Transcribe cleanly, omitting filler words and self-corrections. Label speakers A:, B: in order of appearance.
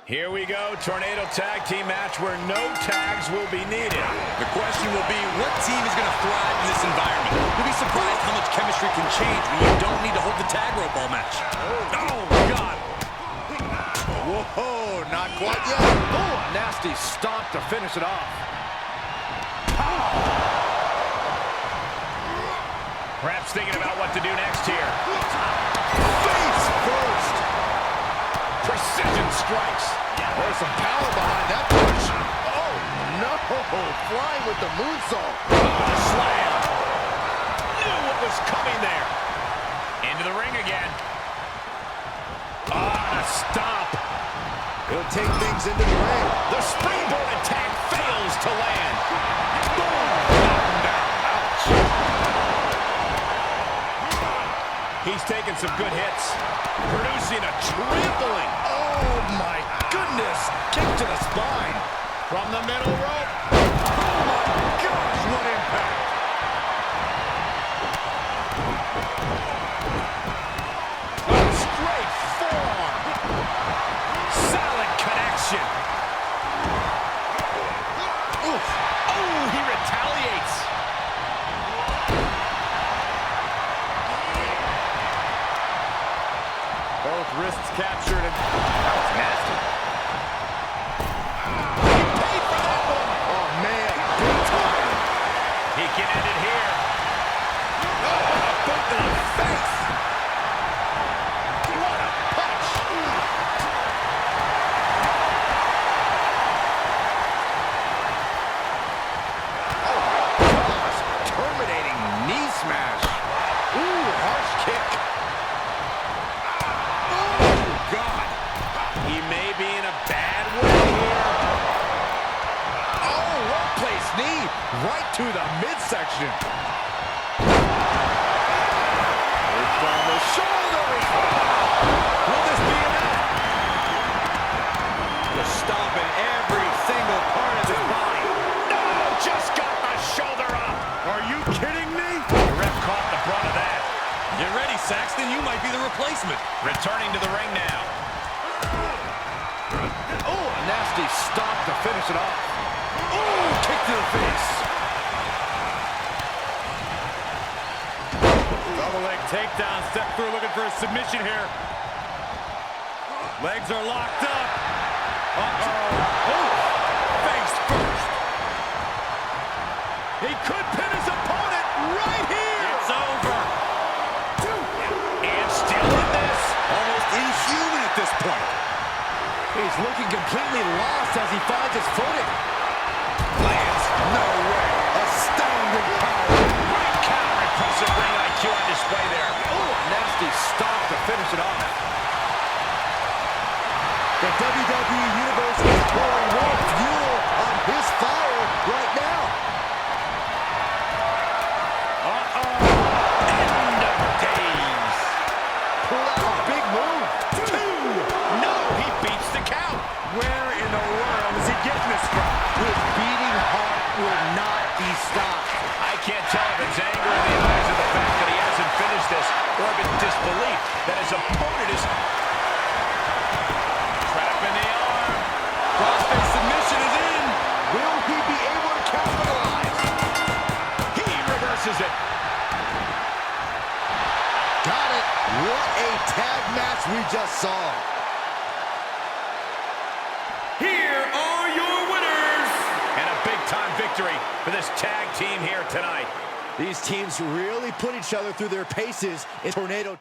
A: Here we go, Tornado Tag Team match where no tags will be needed.
B: The question will be, what team is going to thrive in this environment? You'll be surprised how much chemistry can change when you don't need to hold the tag rope all match. Oh, God.
C: Whoa, not quite yet.
D: Oh, a nasty stomp to finish it off.
A: Perhaps thinking about what to do next here.
C: Face first.
A: Precision strikes.
C: There's some power behind that punch. Oh, no. Flying with the moonsault.
A: Slam. Knew what was coming there. Into the ring again. A stomp.
C: He'll take things into the ring.
A: The springboard attack fails to land. Boom. Knocked him down. Ouch. He's taking some good hits. Producing a trampling.
C: Oh, my goodness. Kick to the spine.
A: From the middle rope.
C: Oh, my gosh, what impact.
A: A straight forearm. Solid connection. Oof. Oh, he retaliates.
D: Both wrists captured, and that was nasty.
A: He paid for that one.
C: Oh, man, big time.
A: He can end it here. Oh, a boot to the face. What a punch.
C: Gosh, terminating knee smash. Ooh, harsh kick. Oh, God.
A: He may be in a bad way here.
C: Oh, well-placed knee right to the midsection. From the shoulder.
A: Will this be enough?
D: Just stomping every single part of his body.
A: No, just got the shoulder up.
C: Are you kidding me?
A: The ref caught the brunt of that.
B: Get ready, Saxton. You might be the replacement.
A: Returning to the ring now.
D: Oh, a nasty stomp to finish it off. Oh, kick to the face. Double leg takedown. Step through looking for a submission here. Legs are locked up. Uh-oh. Oh, face first. He could pin his opponent right here. It's over.
A: And still in this.
B: Almost inhuman at this point.
D: He's looking completely lost as he finds his footing.
A: Lands.
C: No way. Astounding power.
A: Great counter. Impressive ring IQ on display there.
D: Oh, a nasty stomp to finish it off.
C: The WWE Universe is pouring more fuel on his fire right now.
A: End of days.
C: Pull out a big move.
A: Two. No, he beats the count.
D: Where in the world is he getting this from?
C: His beating heart will not be stopped.
A: I can't tell if it's anger in the eyes of the fact that he hasn't finished this, or if it's disbelief that his opponent is trapping the arm.
B: Crossface submission is in.
C: Will he be able to capitalize?
A: He reverses it.
C: Got it. What a tag match we just saw.
B: Here are your winners.
A: And a big-time victory for this tag team here tonight.
C: These teams really put each other through their paces in Tornado.